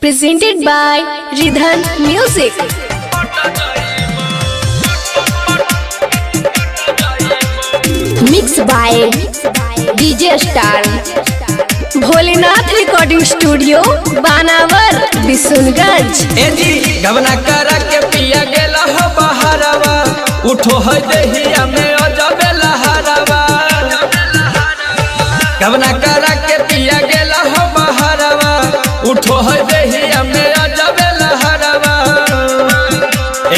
presented by Ridhan Music. Mixed by DJ Star. Bholenath recording studio Banawar Bishunganj. गवना करा के पिया गेला हो बहरवा, उठो है देहिया में अजबे लहरवा। गवना करा के पिया गेला हो बहरवा, उठो है देहिया में अजबे लहरवा।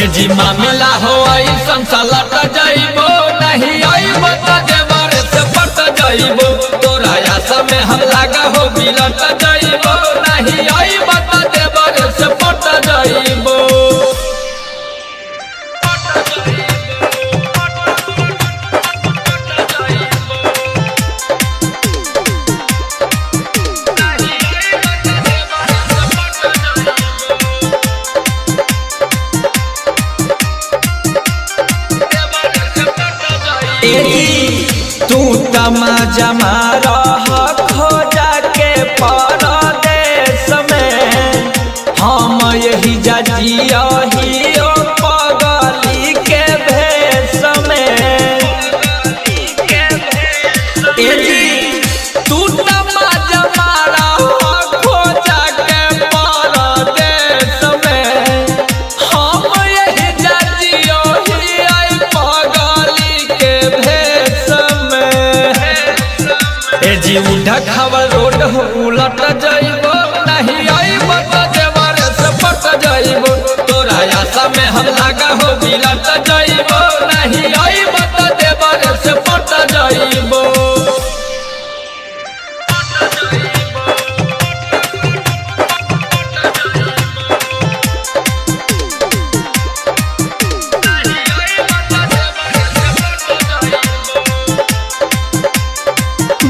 ए जी मामला हो आई संसलट जाइबो, नहीं आइबो त देवर से पट जाइबो। तोरा आशा में हम लागा हो बिलट जाइबो, नहीं आइबो त देवर से पट जाइबो। तू तमाजा मारा खोजा के परदेश में, हम यही जाजिया ही ओ पगली के भेष में। तू तमाजा मारा खोजा के परदेश में, हम यही जाजिया ही आई पगली के भेष में। ए जी उठा खावा रोड हो उलट जाइबो, नहीं आइबो त देवर से पट जाइबो। तोरा आशा में हम लागा हो बिलट जाइबो, नहीं आइबो त देवर से पट जाइबो।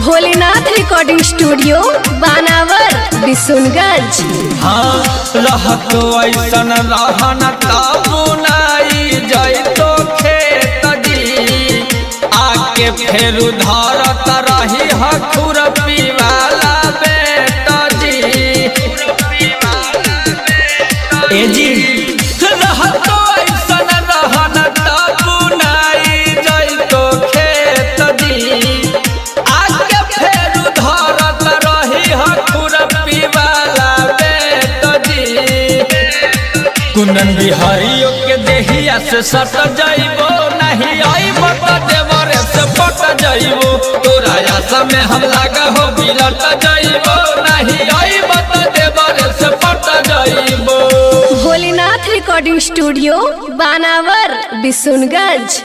Bholenath recording studio Banawar Bishunganj. हाँ रहत ऐसन रहन तबु नाई जैतो खेत जी, आके फेर धरत रही खुरपी वाला बेटा जी। ए जी रहत ऐसन रहन तबु नाई जैतो खेत जी, कुंदन बिहारियों के देहिया से सट जाइबो, नहीं आइबो त देवर से पट जाइबो। तोरा आशा में हम लागा हो बिलट जाइबो, नहीं आइबो त देवर से पट जाइबो। Bholenath recording studio Banawar Bishunganj.